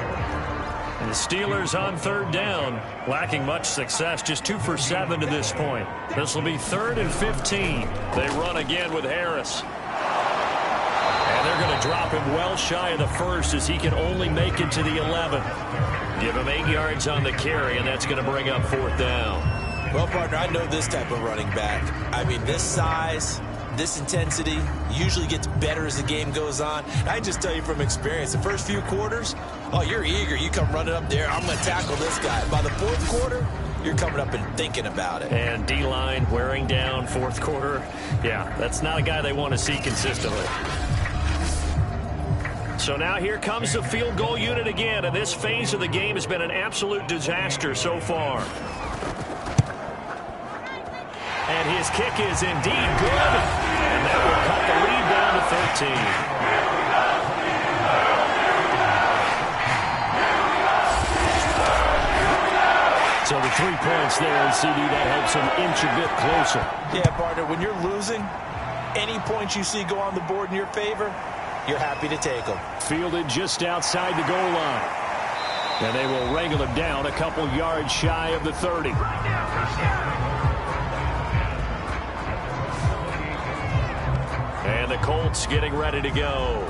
And the Steelers on 3rd down, lacking much success, just 2 for 7 to this point. This will be 3rd and 15. They run again with Harris. And they're going to drop him well shy of the 1st as he can only make it to the 11. Give him 8 yards on the carry, and that's going to bring up 4th down. Well, partner, I know this type of running back. I mean, this size, this intensity usually gets better as the game goes on. I just tell you from experience, the first few quarters, oh, you're eager. You come running up there, I'm going to tackle this guy. By the 4th quarter, you're coming up and thinking about it. And D-line wearing down 4th quarter. Yeah, that's not a guy they want to see consistently. So now here comes the field goal unit again, and this phase of the game has been an absolute disaster so far. And his kick is indeed good, and that will cut the lead down to 13. So the 3 points there, and CD, that helps him inch a bit closer. Yeah, partner, when you're losing, any points you see go on the board in your favor, you're happy to take them. Fielded just outside the goal line. And they will wrangle him down a couple yards shy of the 30. And the Colts getting ready to go.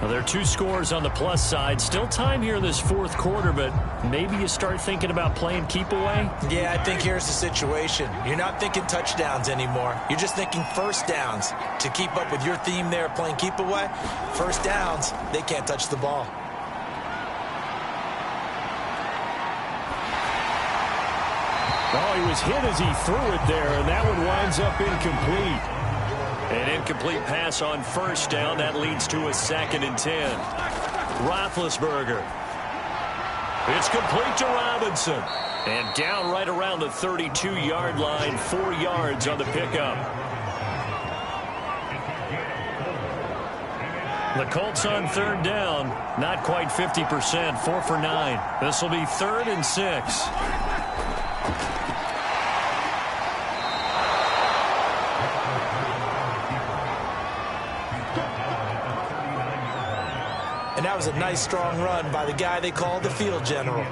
Well, there are 2 scores on the plus side. Still time here in this fourth quarter, but maybe you start thinking about playing keep away? Yeah, I think here's the situation. You're not thinking touchdowns anymore. You're just thinking first downs. To keep up with your theme there, playing keep away, first downs, they can't touch the ball. Oh, he was hit as he threw it there, and that one winds up incomplete. An incomplete pass on first down. That leads to a 2nd and 10. Roethlisberger. It's complete to Robinson. And down right around the 32-yard line. 4 yards on the pickup. The Colts on 3rd down. Not quite 50%. 4 for 9. This will be 3rd and 6. And that was a nice, strong run by the guy they call the field general.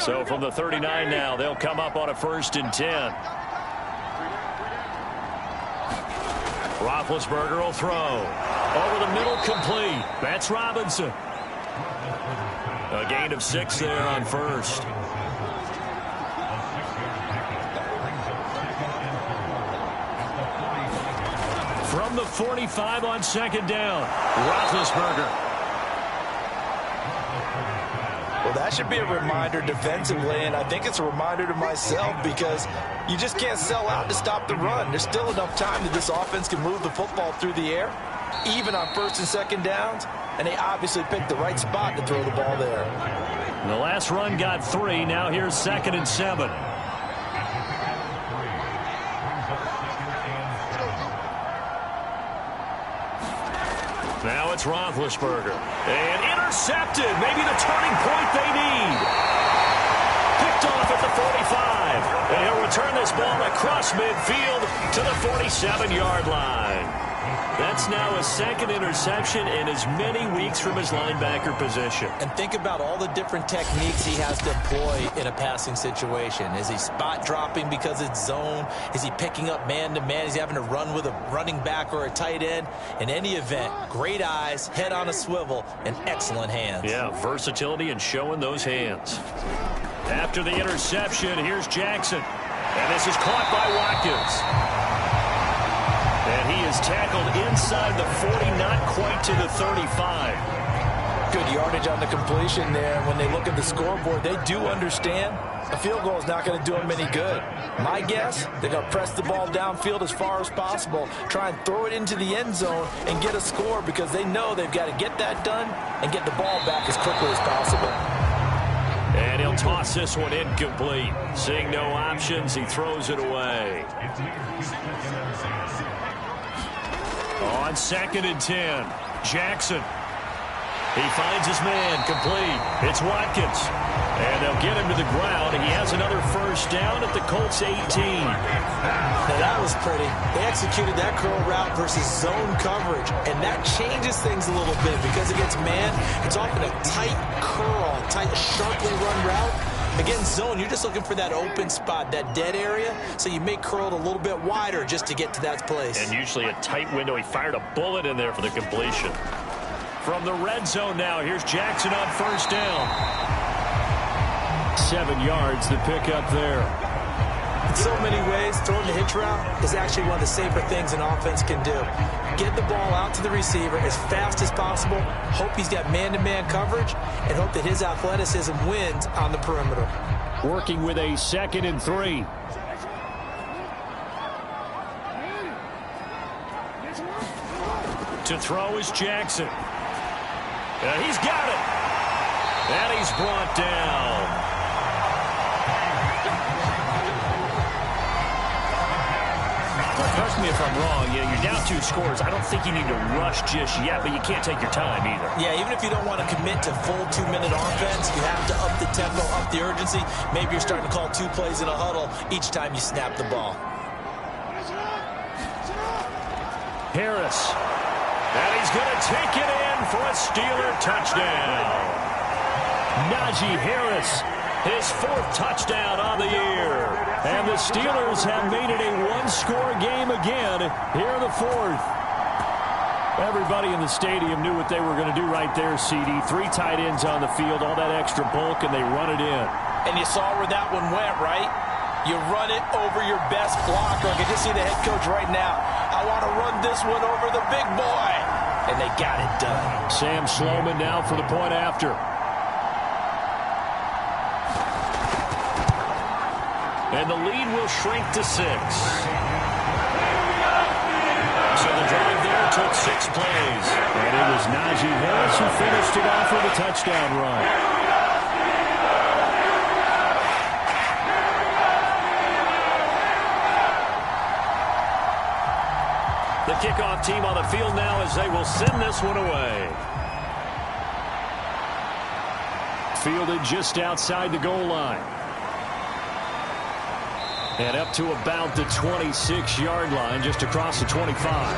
So from the 39 now, they'll come up on a 1st and 10. Roethlisberger will throw. Over the middle, complete. That's Robinson. A gain of 6 there on 1st. From the 45 on 2nd down, Roethlisberger. Well, that should be a reminder defensively, and I think it's a reminder to myself because you just can't sell out to stop the run. There's still enough time that this offense can move the football through the air, even on 1st and 2nd downs, and they obviously picked the right spot to throw the ball there. The last run got 3. Now here's 2nd and 7. Now it's Roethlisberger. And intercepted. Maybe the turning point they need. Picked off at the 45. And he'll return this ball across midfield to the 47-yard line. That's now a 2nd interception in as many weeks from his linebacker position. And think about all the different techniques he has to employ in a passing situation. Is he spot dropping because it's zone? Is he picking up man-to-man? Is he having to run with a running back or a tight end? In any event, great eyes, head on a swivel, and excellent hands. Yeah, versatility and showing those hands. After the interception, here's Jackson. And this is caught by Watkins. And he is tackled inside the 40, not quite to the 35. Good yardage on the completion there. When they look at the scoreboard, they do understand a field goal is not going to do them any good. My guess, they're going to press the ball downfield as far as possible, try and throw it into the end zone and get a score because they know they've got to get that done and get the ball back as quickly as possible. And he'll toss this one incomplete. Seeing no options, he throws it away. On 2nd and 10, Jackson. He finds his man, complete. It's Watkins. And they'll get him to the ground. He has another 1st down at the Colts 18. Now that was pretty. They executed that curl route versus zone coverage. And that changes things a little bit because against man, it's often a tight curl, tight, sharply run route. Against zone, you're just looking for that open spot, that dead area, so you may curl it a little bit wider just to get to that place. And usually a tight window. He fired a bullet in there for the completion. From the red zone now, here's Jackson on 1st down. 7 yards, the pickup there. In so many ways, throwing the hitch route is actually one of the safer things an offense can do. Get the ball out to the receiver as fast as possible, hope he's got man-to-man coverage, and hope that his athleticism wins on the perimeter. Working with a 2nd and 3. To throw is Jackson. He's got it. And he's brought down. Trust me if I'm wrong. Yeah, you're down 2 scores. I don't think you need to rush just yet, but you can't take your time either. Yeah, even if you don't want to commit to full 2-minute offense, you have to up the tempo, up the urgency. Maybe you're starting to call 2 plays in a huddle each time you snap the ball. Harris. And he's going to take it in for a Steeler touchdown. Najee Harris, his 4th touchdown on the year. And the Steelers have made it a 1-score game again here in the 4th. Everybody in the stadium knew what they were going to do right there, CD. 3 tight ends on the field, all that extra bulk, and they run it in. And you saw where that one went, right? You run it over your best blocker. I can just see the head coach right now. I want to run this one over the big boy. And they got it done. Sam Sloman now for the point after. And the lead will shrink to 6. So the drive there took 6 plays. And it was Najee Harris who finished it off with a touchdown run. The kickoff team on the field now as they will send this one away. Fielded just outside the goal line. And up to about the 26-yard line, just across the 25.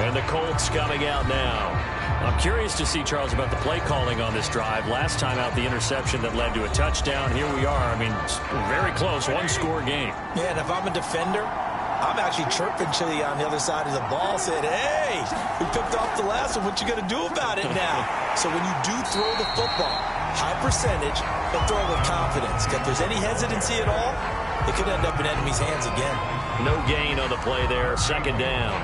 And the Colts coming out now. I'm curious to see, Charles, about the play calling on this drive. Last time out, the interception that led to a touchdown. Here we are. I mean, very close, 1-score game. Yeah, and if I'm a defender, I'm actually chirping Chili on the other side of the ball, saying, hey, we picked off the last one. What you going to do about it now? So when you do throw the football, high percentage, but throw it with confidence. If there's any hesitancy at all, it could end up in enemy's hands again. No gain on the play there. 2nd down.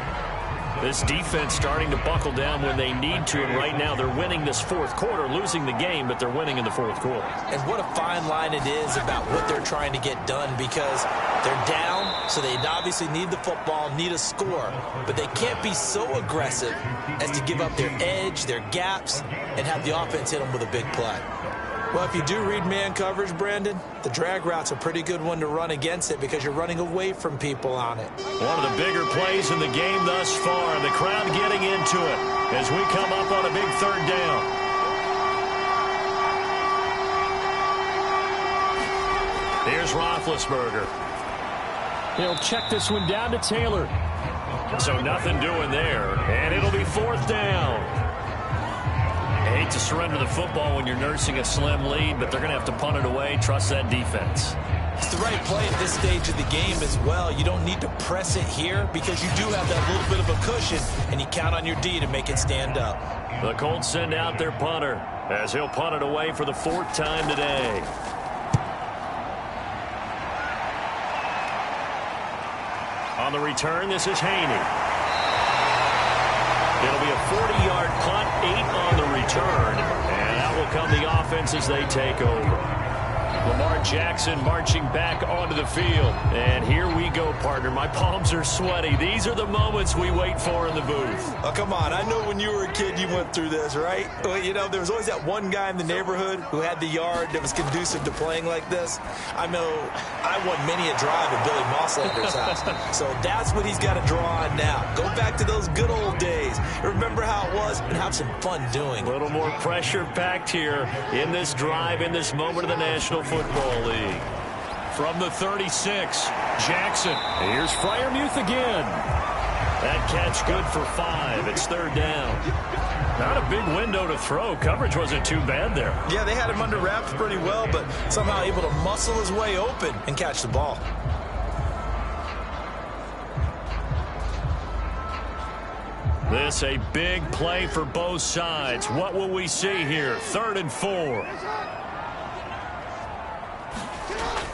This defense starting to buckle down when they need to, and right now they're winning this 4th quarter, losing the game, but they're winning in the 4th quarter. And what a fine line it is about what they're trying to get done, because they're down, so they obviously need the football, need a score, but they can't be so aggressive as to give up their edge, their gaps, and have the offense hit them with a big play. Well, if you do read man coverage, Brandon, the drag route's a pretty good one to run against it because you're running away from people on it. One of the bigger plays in the game thus far, and the crowd getting into it as we come up on a big 3rd down. Here's Roethlisberger. He'll check this one down to Taylor. So nothing doing there, and it'll be 4th down. I hate to surrender the football when you're nursing a slim lead, but they're going to have to punt it away. Trust that defense. It's the right play at this stage of the game as well. You don't need to press it here because you do have that little bit of a cushion, and you count on your D to make it stand up. The Colts send out their punter as he'll punt it away for the 4th time today. On the return, this is Haney. It'll be a 40-yard punt, 8 on the return, and that will come the offense as they take over. Lamar Jackson marching back onto the field. And here we go, partner. My palms are sweaty. These are the moments we wait for in the booth. Oh, come on. I know when you were a kid you went through this, right? Well, you know, there was always that one guy in the neighborhood who had the yard that was conducive to playing like this. I know I won many a drive at Billy Mosslander's house. So that's what he's got to draw on now. Go back to those good old days. Remember how it was and have some fun doing it. A little more pressure packed here in this drive, in this moment of the National Football League. From the 36, Jackson. Here's Freiermuth again. That catch good for 5. It's 3rd down. Not a big window to throw. Coverage wasn't too bad there. Yeah, they had him under wraps pretty well, but somehow able to muscle his way open and catch the ball. This a big play for both sides. What will we see here? 3rd and 4.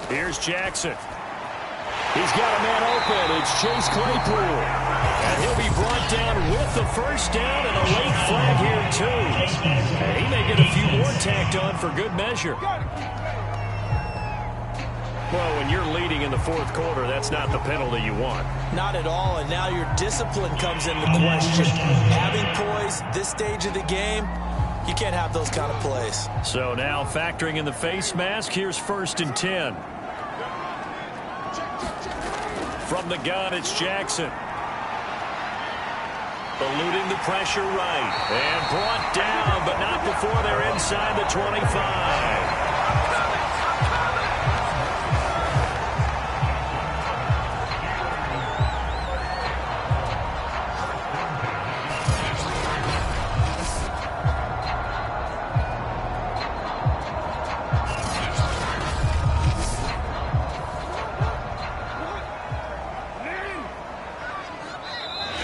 Here's Jackson. He's got a man open. It's Chase Claypool. And he'll be brought down with the 1st down and a late flag here, too. And he may get a few more tacked on for good measure. Well, when you're leading in the fourth quarter, that's not the penalty you want. Not at all, and now your discipline comes into question. Having poise this stage of the game, you can't have those kind of plays. So now factoring in the face mask, here's 1st and 10. From the gun, it's Jackson. Eluding the pressure right. And brought down, but not before they're inside the 25.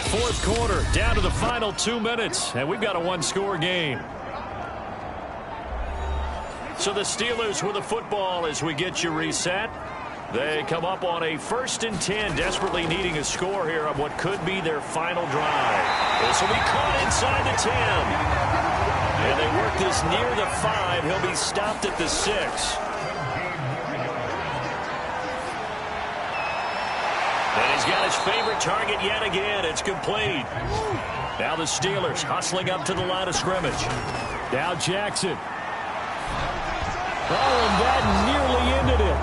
Fourth quarter, down to the final 2 minutes, and we've got a one-score game. So the Steelers with the football as we get you reset. They come up on a 1st and 10, desperately needing a score here on what could be their final drive. This will be caught inside the 10. And they work this near the 5. He'll be stopped at the 6. And he's got his favorite target yet again. It's complete. Now the Steelers hustling up to the line of scrimmage. Now Jackson. Oh, and that nearly ended it.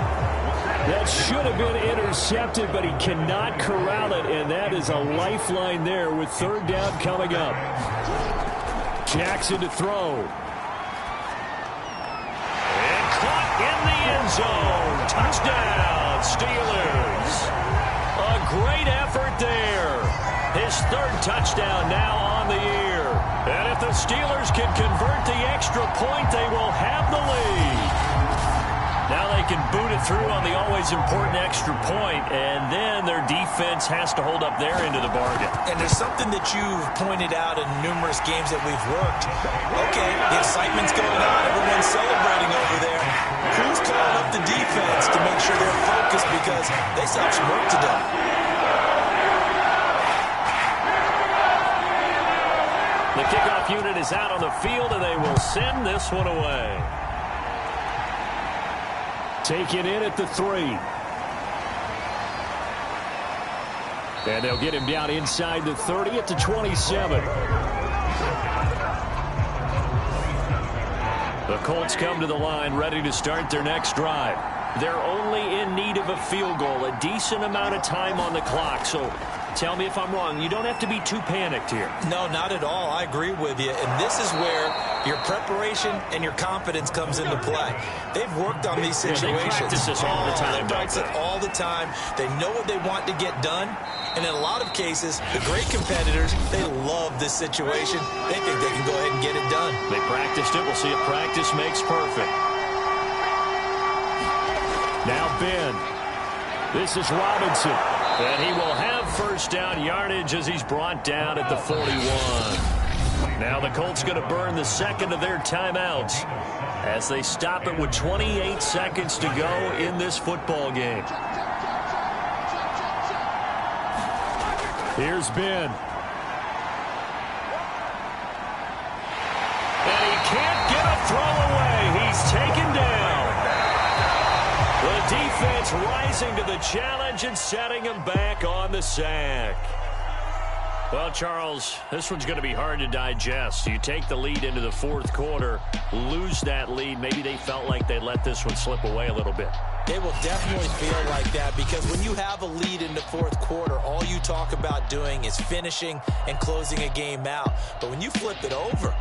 That should have been intercepted, but he cannot corral it, and that is a lifeline there with 3rd down coming up. Jackson to throw. And caught in the end zone. Touchdown, Steelers. A great effort there. His 3rd touchdown now on the year. And if the Steelers can convert the extra point, they will have the lead. Now they can boot it through on the always important extra point, and then their defense has to hold up their end of the bargain. And there's something that you've pointed out in numerous games that we've worked. Okay, the excitement's going on. Everyone's celebrating over there. Who's calling up the defense to make sure they're focused because they still have some work to do? The kickoff unit is out on the field, and they will send this one away. Take it in at the 3. And they'll get him down inside the 30 at the 27. The Colts come to the line ready to start their next drive. They're only in need of a field goal, a decent amount of time on the clock. So tell me if I'm wrong. You don't have to be too panicked here. No, not at all. I agree with you. And this is where your preparation and your confidence comes into play. They've worked on these situations. They practice this all the time. They practice it all the time. They know what they want to get done. And in a lot of cases, the great competitors, they love this situation. They think they can go ahead and get it done. They practiced it. We'll see if practice makes perfect. Now Ben. This is Robinson. And he will have 1st down yardage as he's brought down at the 41. Now the Colts going to burn the 2nd of their timeouts as they stop it with 28 seconds to go in this football game. Here's Ben. And he can't get a throw away. He's taken down. The defense rising to the challenge and setting him back on the sack. Well, Charles, this one's going to be hard to digest. You take the lead into the fourth quarter, lose that lead. Maybe they felt like they let this one slip away a little bit. They will definitely feel like that because when you have a lead in the fourth quarter, all you talk about doing is finishing and closing a game out. But when you flip it over,